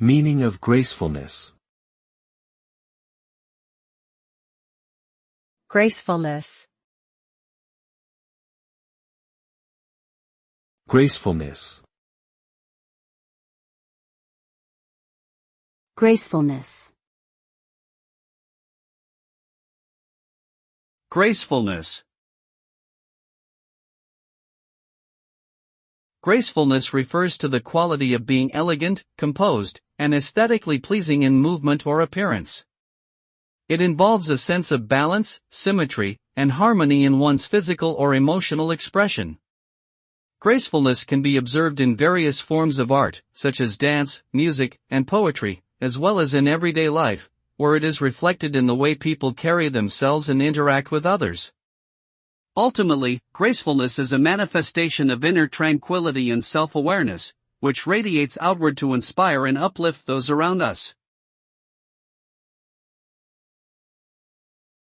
Meaning of gracefulness. Gracefulness. Gracefulness. Gracefulness. Gracefulness. Gracefulness refers to the quality of being elegant, composed, and aesthetically pleasing in movement or appearance. It involves a sense of balance, symmetry, and harmony in one's physical or emotional expression. Gracefulness can be observed in various forms of art, such as dance, music, and poetry, as well as in everyday life, where it is reflected in the way people carry themselves and interact with others. Ultimately, gracefulness is a manifestation of inner tranquility and self-awareness, which radiates outward to inspire and uplift those around us.